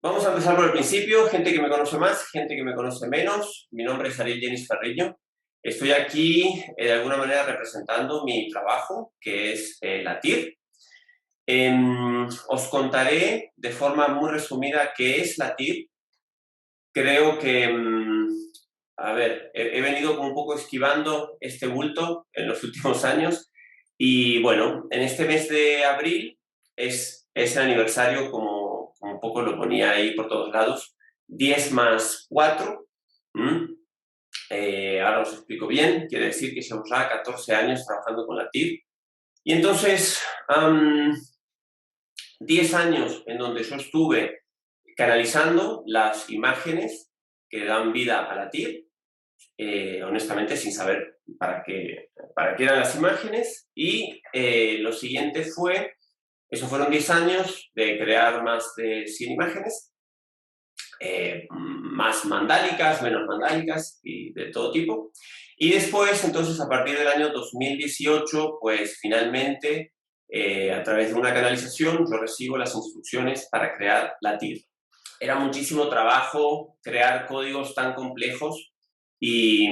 Vamos a empezar por el principio, gente que me conoce más, gente que me conoce menos. Mi nombre es Ariel Denis Ferreño. Estoy aquí de alguna manera representando mi trabajo, que es la TIR. Os contaré de forma muy resumida qué es la TIR. Creo que, a ver, he venido como un poco esquivando este bulto en los últimos años y bueno, en este mes de abril es el aniversario, como un poco lo ponía ahí por todos lados, 10 más 4. ¿m? Ahora os explico bien, quiere decir que llevamos ya 14 años trabajando con la TIR. Y entonces, 10 años en donde yo estuve canalizando las imágenes que dan vida a la TIR, honestamente sin saber para qué eran las imágenes, y lo siguiente fue, eso fueron 10 años de crear más de 100 imágenes, más mandálicas, menos mandálicas y de todo tipo. Y después, entonces, a partir del año 2018, pues finalmente, a través de una canalización, yo recibo las instrucciones para crear la TIR. Era muchísimo trabajo crear códigos tan complejos y,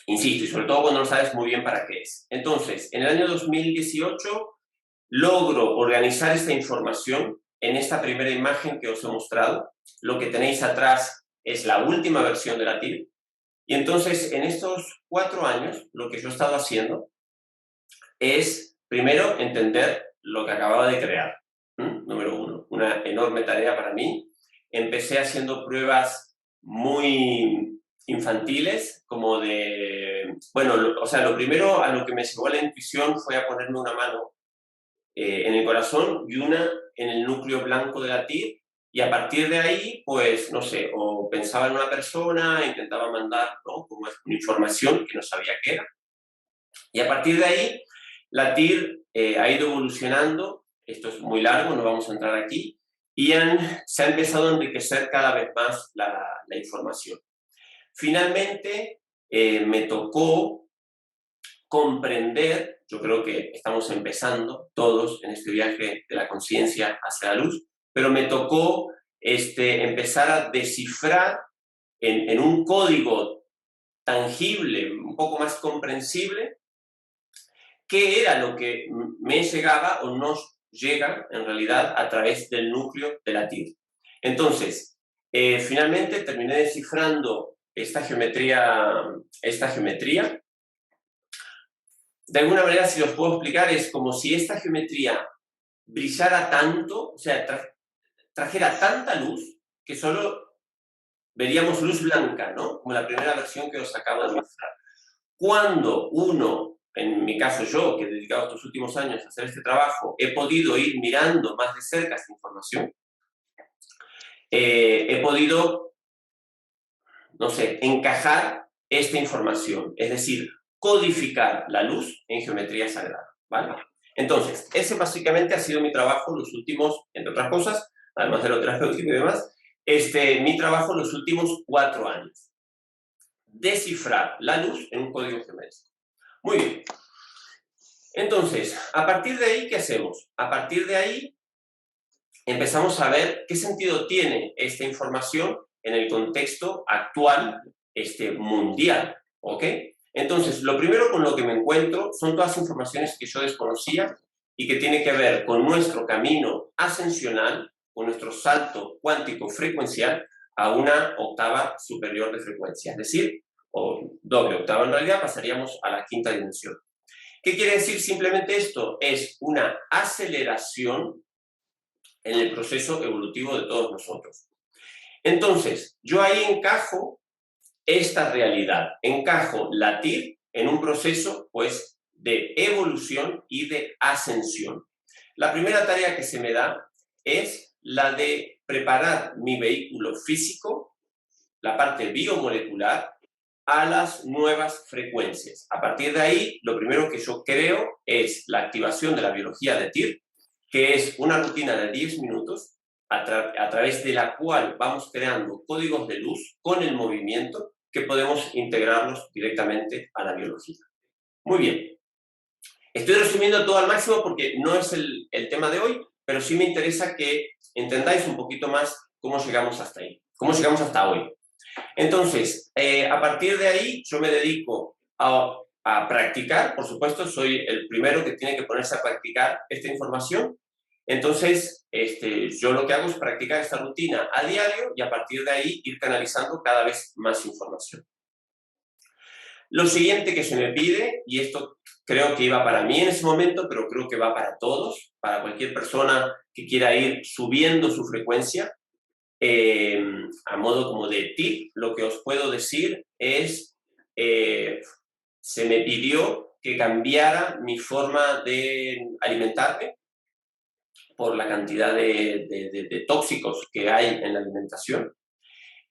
insisto, y sobre todo cuando no sabes muy bien para qué es. Entonces, en el año 2018 logro organizar esta información en esta primera imagen que os he mostrado. Lo que tenéis atrás es la última versión de la TIR. Y entonces, en estos 4 años, lo que yo he estado haciendo es, primero, entender lo que acababa de crear. Número uno, una enorme tarea para mí. Empecé haciendo pruebas muy infantiles, como de... Bueno, o sea, lo primero a lo que me llevó la intuición fue a ponerme una mano en el corazón y una en el núcleo blanco de la TIR, y a partir de ahí, pues, no sé, o pensaba en una persona, intentaba mandar, ¿no?, como una información que no sabía qué era. Y a partir de ahí, la TIR ha ido evolucionando, esto es muy largo, no vamos a entrar aquí, y se ha empezado a enriquecer cada vez más la información. Finalmente, me tocó comprender, yo creo que estamos empezando todos en este viaje de la conciencia hacia la luz, pero me tocó empezar a descifrar en un código tangible, un poco más comprensible, qué era lo que me llegaba o nos llega en realidad a través del núcleo de la TIR. Entonces, finalmente terminé descifrando esta geometría. De alguna manera, si os puedo explicar, es como si esta geometría brillara tanto, o sea, trajera tanta luz que solo veríamos luz blanca, ¿no? Como la primera versión que os acabo de mostrar. Cuando uno, en mi caso yo, que he dedicado estos últimos años a hacer este trabajo, he podido ir mirando más de cerca esta información, he podido, no sé, encajar esta información, es decir, codificar la luz en geometría sagrada, ¿vale? Entonces, ese básicamente ha sido mi trabajo los últimos, entre otras cosas, además de lo terapéutico y demás, mi trabajo los últimos 4 años. Descifrar la luz en un código geométrico. Muy bien. Entonces, a partir de ahí, ¿qué hacemos? A partir de ahí, empezamos a ver qué sentido tiene esta información en el contexto actual, mundial, ¿ok? Entonces, lo primero con lo que me encuentro son todas las informaciones que yo desconocía y que tiene que ver con nuestro camino ascensional, con nuestro salto cuántico frecuencial a una octava superior de frecuencia, es decir, o doble octava en realidad, pasaríamos a la quinta dimensión. ¿Qué quiere decir simplemente esto? Es una aceleración en el proceso evolutivo de todos nosotros. Entonces, yo ahí encajo esta realidad, encajo la TIR en un proceso, pues, de evolución y de ascensión. La primera tarea que se me da es la de preparar mi vehículo físico, la parte biomolecular, a las nuevas frecuencias. A partir de ahí, lo primero que yo creo es la activación de la biología de TIR, que es una rutina de 10 minutos a través de la cual vamos creando códigos de luz con el movimiento que podemos integrarlos directamente a la biología. Muy bien. Estoy resumiendo todo al máximo porque no es el tema de hoy, pero sí me interesa que entendáis un poquito más cómo llegamos hasta ahí, cómo llegamos hasta hoy. Entonces, a partir de ahí, yo me dedico a practicar, por supuesto, soy el primero que tiene que ponerse a practicar esta información. Entonces, yo lo que hago es practicar esta rutina a diario y a partir de ahí ir canalizando cada vez más información. Lo siguiente que se me pide, y esto creo que iba para mí en ese momento, pero creo que va para todos, para cualquier persona que quiera ir subiendo su frecuencia, a modo como de tip, lo que os puedo decir es, se me pidió que cambiara mi forma de alimentarme por la cantidad de tóxicos que hay en la alimentación.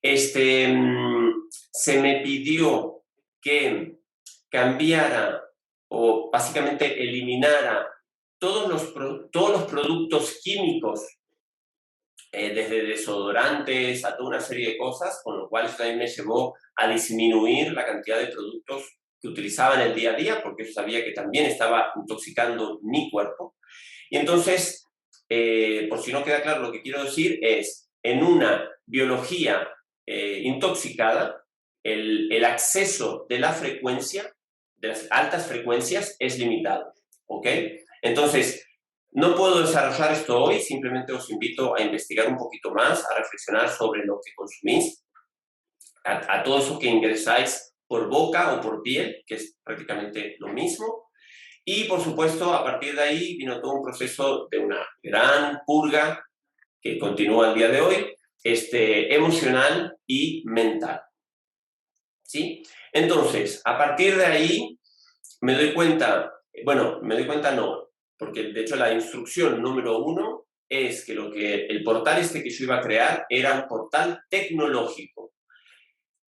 Se me pidió que cambiara o básicamente eliminara todos los productos químicos, desde desodorantes a toda una serie de cosas, con lo cual eso también me llevó a disminuir la cantidad de productos que utilizaba en el día a día, porque yo sabía que también estaba intoxicando mi cuerpo. Y entonces, por si no queda claro, lo que quiero decir es, en una biología intoxicada, el acceso de la frecuencia, de las altas frecuencias, es limitado, ¿ok? Entonces, no puedo desarrollar esto hoy, simplemente os invito a investigar un poquito más, a reflexionar sobre lo que consumís, a todo eso que ingresáis por boca o por piel, que es prácticamente lo mismo. Y, por supuesto, a partir de ahí vino todo un proceso de una gran purga que continúa al día de hoy, emocional y mental. ¿Sí? Entonces, a partir de ahí me doy cuenta, bueno, me doy cuenta no, porque de hecho la instrucción número 1 es que el portal que yo iba a crear era un portal tecnológico.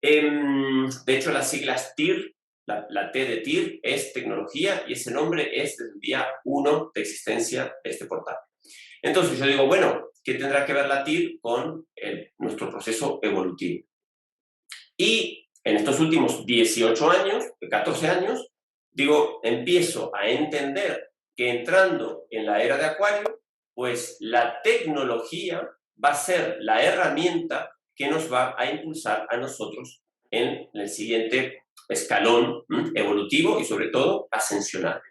De hecho, las siglas TIR, la T de TIR es tecnología y ese nombre es desde el día 1 de existencia de este portal. Entonces yo digo, bueno, ¿qué tendrá que ver la TIR con nuestro proceso evolutivo? Y en estos últimos 18 años, 14 años, digo, empiezo a entender que entrando en la era de Acuario, pues la tecnología va a ser la herramienta que nos va a impulsar a nosotros en el siguiente escalón evolutivo y sobre todo ascensional.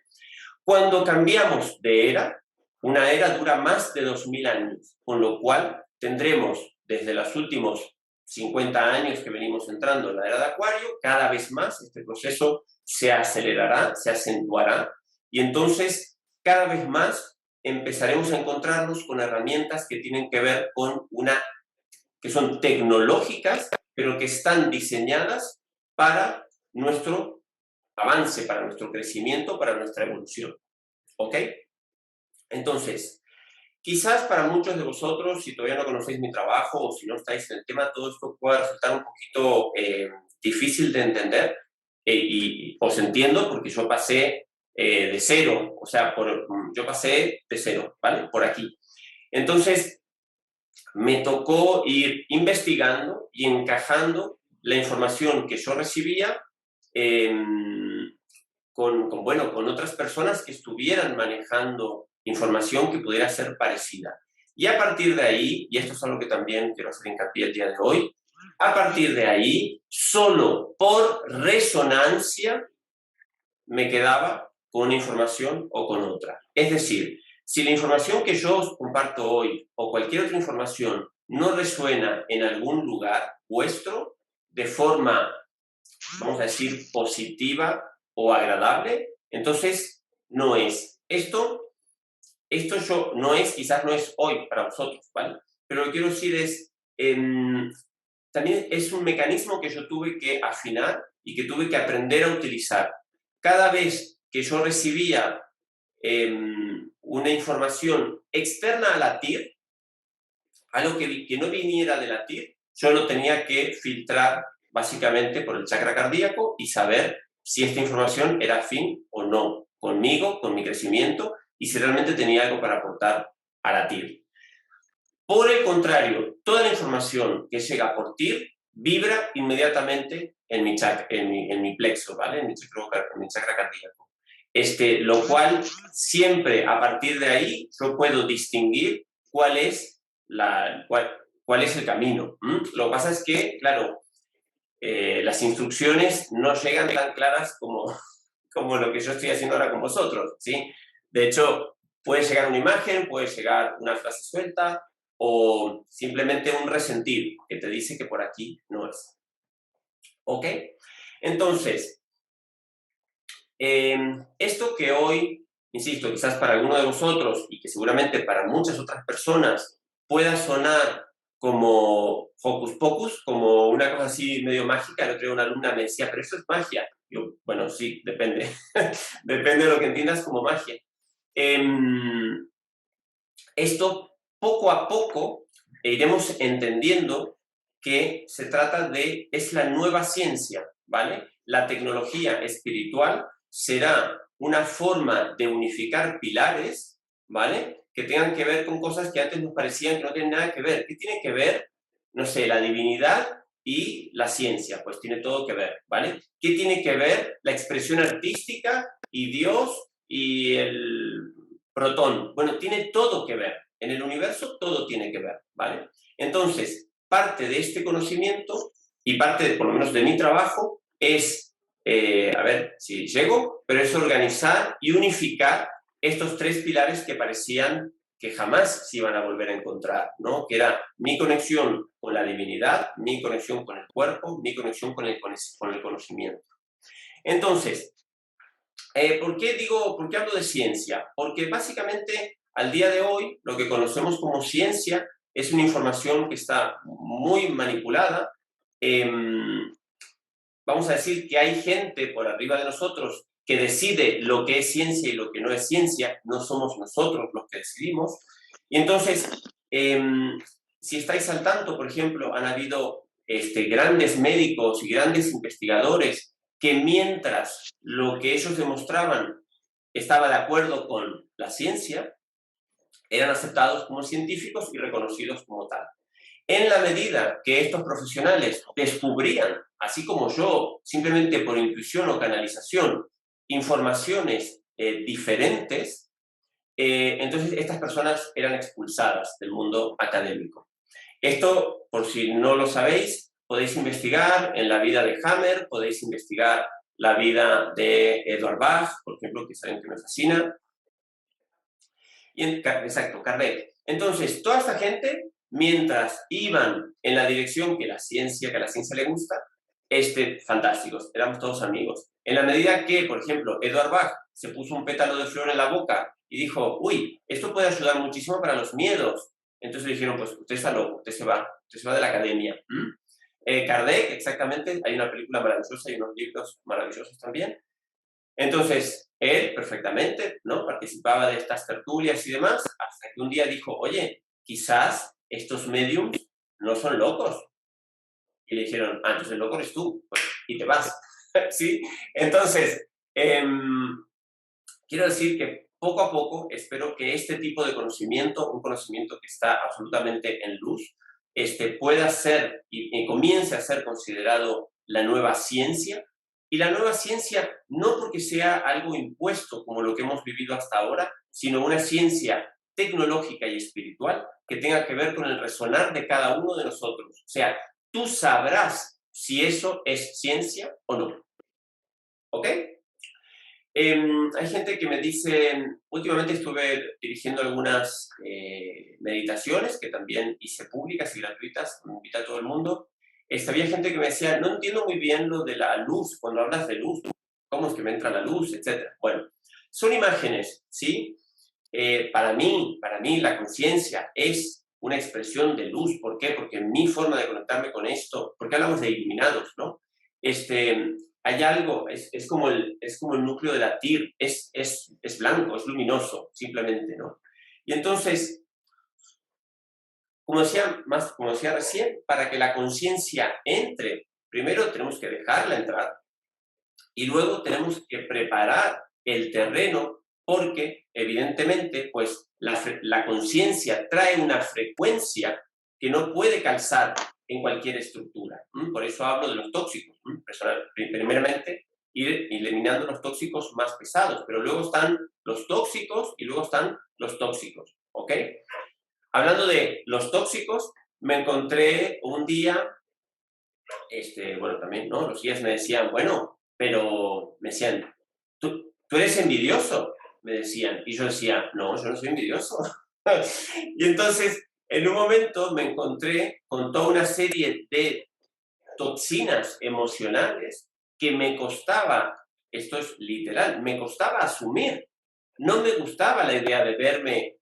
Cuando cambiamos de era, una era dura más de 2000 años, con lo cual tendremos desde los últimos 50 años que venimos entrando en la era de Acuario, cada vez más este proceso se acelerará, se acentuará y entonces cada vez más empezaremos a encontrarnos con herramientas que tienen que ver con que son tecnológicas, pero que están diseñadas para nuestro avance, para nuestro crecimiento, para nuestra evolución. ¿Ok? Entonces, quizás para muchos de vosotros, si todavía no conocéis mi trabajo o si no estáis en el tema, todo esto pueda resultar un poquito difícil de entender y os entiendo porque yo pasé de cero, o sea, yo pasé de cero, ¿vale? Por aquí. Entonces, me tocó ir investigando y encajando la información que yo recibía con otras personas que estuvieran manejando información que pudiera ser parecida. Y a partir de ahí, y esto es algo que también quiero hacer hincapié el día de hoy, a partir de ahí, solo por resonancia me quedaba con una información o con otra. Es decir, si la información que yo os comparto hoy o cualquier otra información no resuena en algún lugar vuestro de forma, vamos a decir, positiva o agradable, entonces no es. Esto no es, quizás no es hoy para vosotros, ¿vale? Pero lo que quiero decir es, también es un mecanismo que yo tuve que afinar y que tuve que aprender a utilizar. Cada vez que yo recibía una información externa a la TIR, algo que no viniera de la TIR, yo lo tenía que filtrar básicamente por el chakra cardíaco y saber si esta información era afín o no conmigo, con mi crecimiento y si realmente tenía algo para aportar a la TIR. Por el contrario, toda la información que llega por TIR vibra inmediatamente en mi plexo, ¿vale? En mi chakra cardíaco. lo cual siempre a partir de ahí yo puedo distinguir cuál es el camino. Lo que pasa es que, claro, las instrucciones no llegan tan claras como lo que yo estoy haciendo ahora con vosotros, ¿sí? De hecho, puede llegar una imagen, puede llegar una frase suelta o simplemente un resentir que te dice que por aquí no es. ¿Ok? Entonces, esto que hoy, insisto, quizás para alguno de vosotros y que seguramente para muchas otras personas pueda sonar como hocus pocus, como una cosa así medio mágica. El otro día una alumna me decía, pero eso es magia. Yo, bueno, sí, depende. Depende de lo que entiendas como magia. Esto poco a poco iremos entendiendo que se trata es la nueva ciencia, ¿vale? La tecnología espiritual será una forma de unificar pilares, ¿vale? Que tengan que ver con cosas que antes nos parecían que no tienen nada que ver. ¿Qué tiene que ver? No sé, la divinidad y la ciencia, pues tiene todo que ver, ¿vale? ¿Qué tiene que ver la expresión artística y Dios y el protón? Bueno, tiene todo que ver. En el universo todo tiene que ver, ¿vale? Entonces, parte de este conocimiento y parte, por lo menos, de mi trabajo es, a ver si llego, pero es organizar y unificar estos tres pilares que parecían que jamás se iban a volver a encontrar, ¿no? Que era mi conexión con la divinidad, mi conexión con el cuerpo, mi conexión con el conocimiento. Entonces, ¿por qué hablo de ciencia? Porque básicamente al día de hoy lo que conocemos como ciencia es una información que está muy manipulada. Vamos a decir que hay gente por arriba de nosotros que decide lo que es ciencia y lo que no es ciencia. No somos nosotros los que decidimos. Y entonces, si estáis al tanto, por ejemplo, han habido grandes médicos y grandes investigadores que mientras lo que ellos demostraban estaba de acuerdo con la ciencia, eran aceptados como científicos y reconocidos como tal. En la medida que estos profesionales descubrían, así como yo, simplemente por intuición o canalización, informaciones diferentes, entonces estas personas eran expulsadas del mundo académico. Esto, por si no lo sabéis, podéis investigar en la vida de Hammer, podéis investigar la vida de Edward Bach, por ejemplo, que saben que me fascina. Exacto, Kardec. Entonces, toda esta gente, mientras iban en la dirección que a la ciencia le gusta, fantásticos, éramos todos amigos. En la medida que, por ejemplo, Edward Bach se puso un pétalo de flor en la boca y dijo, uy, esto puede ayudar muchísimo para los miedos. Entonces le dijeron, pues usted está loco, usted se va de la academia. Kardec, exactamente, hay una película maravillosa y unos libros maravillosos también. Entonces, él perfectamente, ¿no? Participaba de estas tertulias y demás, hasta que un día dijo, oye, quizás estos mediums no son locos. Y le dijeron, entonces el loco eres tú, pues, y te vas. ¿Sí? Entonces, quiero decir que poco a poco espero que este tipo de conocimiento, un conocimiento que está absolutamente en luz, pueda ser y comience a ser considerado la nueva ciencia. Y la nueva ciencia no porque sea algo impuesto como lo que hemos vivido hasta ahora, sino una ciencia tecnológica y espiritual que tenga que ver con el resonar de cada uno de nosotros. O sea, tú sabrás si eso es ciencia o no. ¿Ok? Hay gente que me dice, últimamente estuve dirigiendo algunas meditaciones que también hice públicas y gratuitas, me invita a todo el mundo. Había gente que me decía, no entiendo muy bien lo de la luz, cuando hablas de luz, cómo es que me entra la luz, etcétera. Bueno, son imágenes, ¿sí? Para mí la conciencia es una expresión de luz. ¿Por qué? Porque mi forma de conectarme con esto, porque hablamos de iluminados, ¿no? Hay algo, es como el núcleo de la TIR, es blanco, es luminoso, simplemente, ¿no? Y entonces, como decía recién, para que la conciencia entre, primero tenemos que dejarla entrar y luego tenemos que preparar el terreno porque, evidentemente, pues la conciencia trae una frecuencia que no puede calzar en cualquier estructura. Por eso hablo de los tóxicos. Primeramente, ir eliminando los tóxicos más pesados, pero luego están los tóxicos y luego están los tóxicos, ¿ok? Hablando de los tóxicos, me encontré un día, bueno, también, ¿no? Los guías me decían, bueno, pero me decían, ¿tú eres envidioso? Me decían, y yo decía, no, yo no soy envidioso. Y entonces, en un momento me encontré con toda una serie de toxinas emocionales que me costaba, esto es literal, me costaba asumir. No me gustaba la idea de verme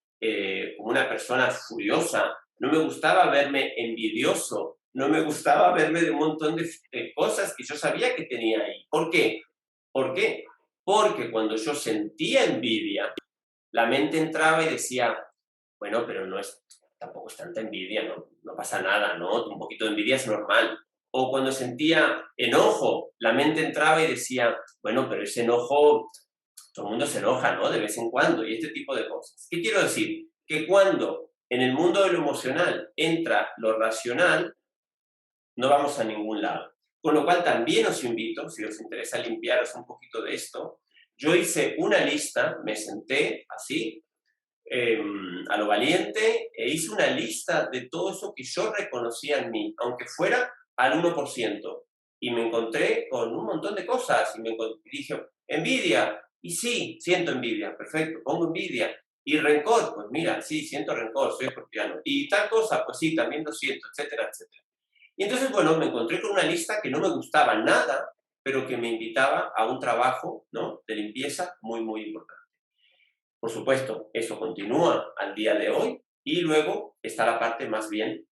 como una persona furiosa, no me gustaba verme envidioso, no me gustaba verme de un montón de cosas que yo sabía que tenía ahí. ¿Por qué? ¿Por qué? Porque cuando yo sentía envidia, la mente entraba y decía, bueno, pero no es, tampoco es tanta envidia, ¿no? No pasa nada, ¿no? Un poquito de envidia es normal. O cuando sentía enojo, la mente entraba y decía, bueno, pero ese enojo, todo el mundo se enoja, ¿no? De vez en cuando, y este tipo de cosas. ¿Qué quiero decir? Que cuando en el mundo de lo emocional entra lo racional, no vamos a ningún lado. Con lo cual también os invito, si os interesa limpiaros un poquito de esto, yo hice una lista, me senté así, a lo valiente, e hice una lista de todo eso que yo reconocía en mí, aunque fuera al 1%. Y me encontré con un montón de cosas, y dije, envidia, y sí, siento envidia, perfecto, pongo envidia. Y rencor, pues mira, sí, siento rencor, soy escorpiano. Y tal cosa, pues sí, también lo siento, etcétera, etcétera. Y entonces, bueno, me encontré con una lista que no me gustaba nada, pero que me invitaba a un trabajo, ¿no?, de limpieza muy, muy importante. Por supuesto, eso continúa al día de hoy y luego está la parte más bien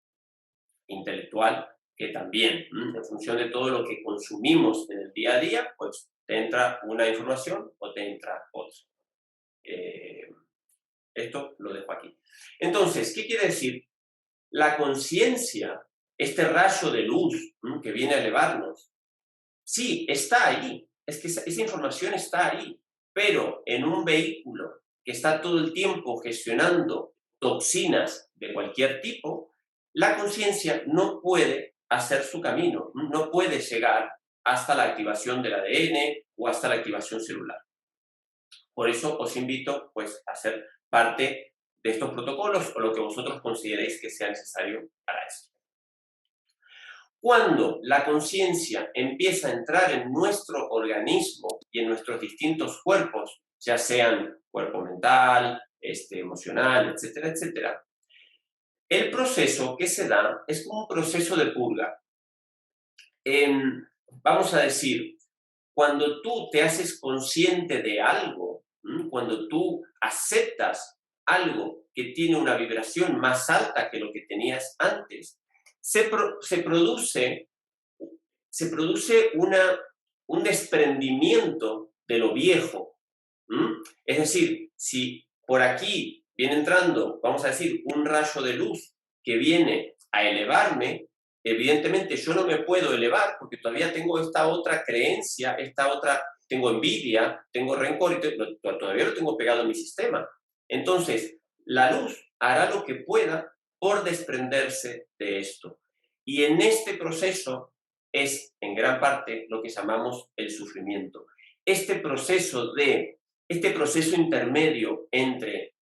intelectual, que también, en función de todo lo que consumimos en el día a día, pues te entra una información o te entra otra. Eh, Esto lo dejo aquí. Entonces, ¿qué quiere decir? La conciencia, este rayo de luz que viene a elevarnos, sí, está ahí. Es que esa información está ahí, pero en un vehículo que está todo el tiempo gestionando toxinas de cualquier tipo, la conciencia no puede hacer su camino, no puede llegar hasta la activación del ADN o hasta la activación celular. Por eso os invito, pues, a ser parte de estos protocolos o lo que vosotros consideréis que sea necesario para esto. Cuando la conciencia empieza a entrar en nuestro organismo y en nuestros distintos cuerpos, ya sean cuerpo mental, emocional, etcétera, etcétera, el proceso que se da es como un proceso de purga. Vamos a decir, cuando tú te haces consciente de algo, cuando tú aceptas algo que tiene una vibración más alta que lo que tenías antes, se produce un desprendimiento de lo viejo. Es decir, si por aquí viene entrando, vamos a decir, un rayo de luz que viene a elevarme, evidentemente yo no me puedo elevar porque todavía tengo esta otra creencia, tengo envidia, tengo rencor y todavía lo tengo pegado en mi sistema. Entonces, la luz hará lo que pueda por desprenderse de esto. Y en este proceso es, en gran parte, lo que llamamos el sufrimiento. Este proceso intermedio entre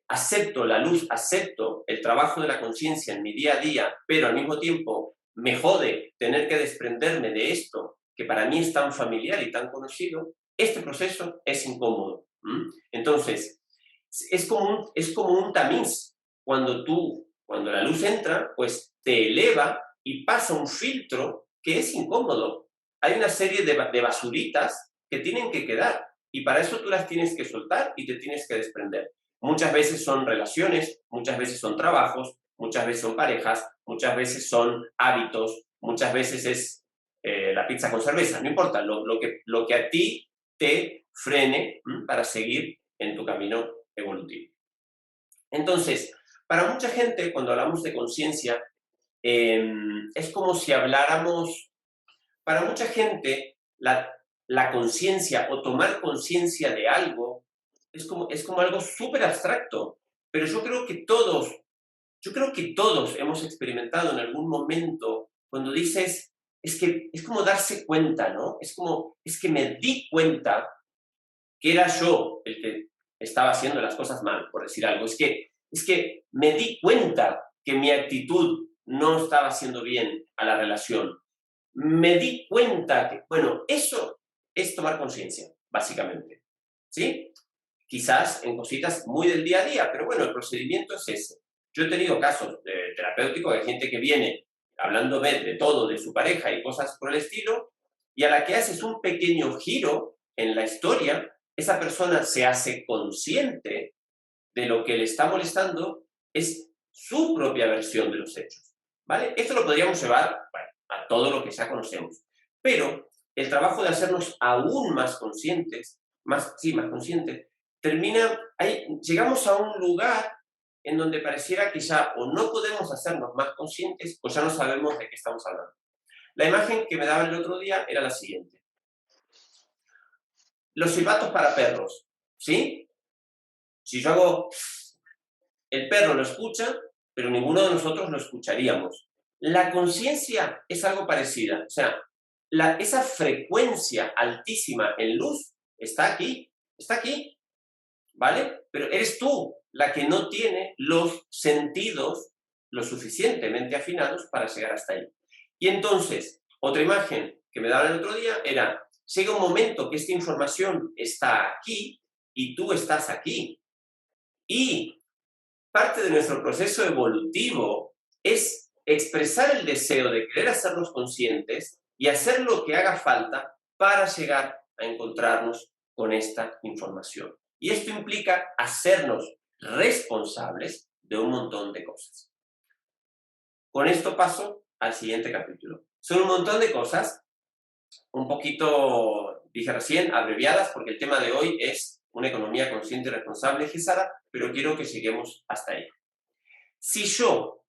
acepto la luz, acepto el trabajo de la conciencia en mi día a día, pero al mismo tiempo me jode tener que desprenderme de esto que para mí es tan familiar y tan conocido, este proceso es incómodo. Entonces, es como un tamiz. Cuando la luz entra, pues te eleva y pasa un filtro que es incómodo. Hay una serie de basuritas que tienen que quedar y para eso tú las tienes que soltar y te tienes que desprender. Muchas veces son relaciones, muchas veces son trabajos, muchas veces son parejas, muchas veces son hábitos, muchas veces es la pizza con cerveza, no importa, lo que a ti te frene para seguir en tu camino evolutivo. Entonces, para mucha gente, cuando hablamos de conciencia, es como si habláramos, para mucha gente, la conciencia o tomar conciencia de algo es como algo súper abstracto, pero yo creo que todos hemos experimentado en algún momento cuando dices, es como darse cuenta, ¿no? Es que me di cuenta que era yo el que estaba haciendo las cosas mal, por decir algo. Es que me di cuenta que mi actitud no estaba haciendo bien a la relación. Me di cuenta que, bueno, eso es tomar conciencia, básicamente. ¿Sí? Quizás en cositas muy del día a día, pero bueno, el procedimiento es ese. Yo he tenido casos terapéuticos de gente que viene hablando de todo, de su pareja y cosas por el estilo, y a la que haces un pequeño giro en la historia, esa persona se hace consciente de lo que le está molestando, es su propia versión de los hechos. ¿Vale? Esto lo podríamos llevar, bueno, a todo lo que ya conocemos. Pero el trabajo de hacernos aún más conscientes, más conscientes, llegamos a un lugar en donde pareciera que ya o no podemos hacernos más conscientes o ya no sabemos de qué estamos hablando. La imagen que me daba el otro día era la siguiente. Los silbatos para perros, ¿sí? Si yo hago, el perro lo escucha, pero ninguno de nosotros lo escucharíamos. La conciencia es algo parecida. O sea, esa frecuencia altísima en luz está aquí, ¿vale? Pero eres tú la que no tiene los sentidos lo suficientemente afinados para llegar hasta ahí. Y entonces, otra imagen que me daba el otro día era, llega un momento que esta información está aquí y tú estás aquí. Y parte de nuestro proceso evolutivo es expresar el deseo de querer hacernos conscientes y hacer lo que haga falta para llegar a encontrarnos con esta información. Y esto implica hacernos responsables de un montón de cosas. Con esto paso al siguiente capítulo. Son un montón de cosas, un poquito, dije recién, abreviadas, porque el tema de hoy es una economía consciente y responsable, Gesara, pero quiero que lleguemos hasta ahí. Si yo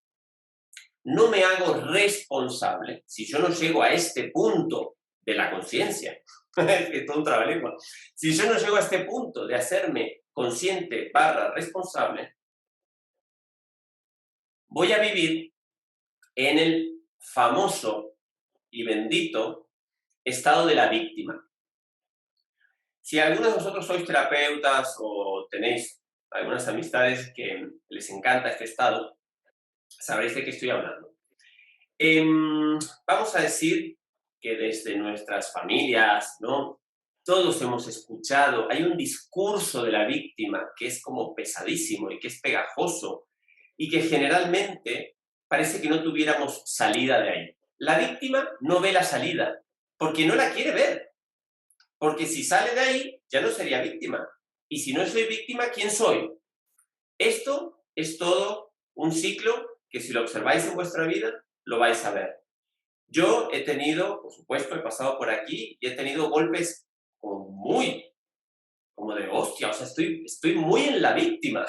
no me hago responsable, si yo no llego a este punto de la conciencia, es todo un trabalengua, si yo no llego a este punto de hacerme consciente / responsable, voy a vivir en el famoso y bendito estado de la víctima. Si algunos de vosotros sois terapeutas o tenéis algunas amistades que les encanta este estado, sabréis de qué estoy hablando. Vamos a decir que desde nuestras familias, ¿no? Todos hemos escuchado, hay un discurso de la víctima que es como pesadísimo y que es pegajoso y que generalmente parece que no tuviéramos salida de ahí. La víctima no ve la salida porque no la quiere ver, porque si sale de ahí ya no sería víctima. Y si no soy víctima, ¿quién soy? Esto es todo un ciclo que si lo observáis en vuestra vida, lo vais a ver. Yo he tenido, por supuesto, he pasado por aquí y he tenido golpes como de hostia, o sea, estoy muy en la víctima.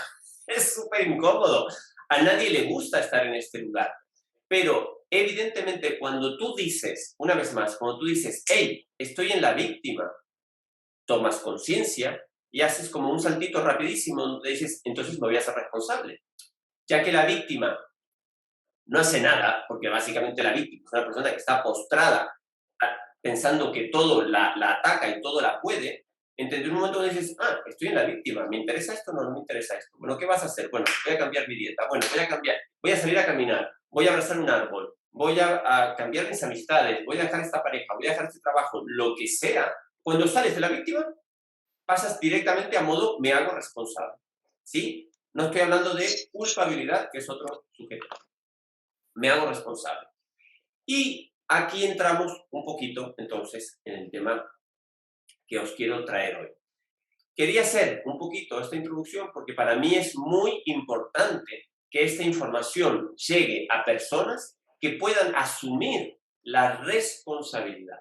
Es súper incómodo. A nadie le gusta estar en este lugar. Pero evidentemente cuando tú dices, una vez más, cuando tú dices, hey, estoy en la víctima, tomas conciencia y haces como un saltito rapidísimo donde dices, entonces me voy a hacer responsable. Ya que la víctima no hace nada, porque básicamente la víctima es una persona que está postrada pensando que todo la ataca y todo la puede, en un momento donde dices, estoy en la víctima, ¿me interesa esto o no me interesa esto? Bueno, ¿qué vas a hacer? Bueno, voy a cambiar mi dieta, bueno, voy a salir a caminar, voy a abrazar un árbol, voy a cambiar mis amistades, voy a dejar esta pareja, voy a dejar este trabajo, lo que sea. Cuando sales de la víctima, pasas directamente a modo me hago responsable, ¿sí? No estoy hablando de culpabilidad, que es otro sujeto. Me hago responsable. Y aquí entramos un poquito, entonces, en el tema que os quiero traer hoy. Quería hacer un poquito esta introducción porque para mí es muy importante que esta información llegue a personas que puedan asumir la responsabilidad.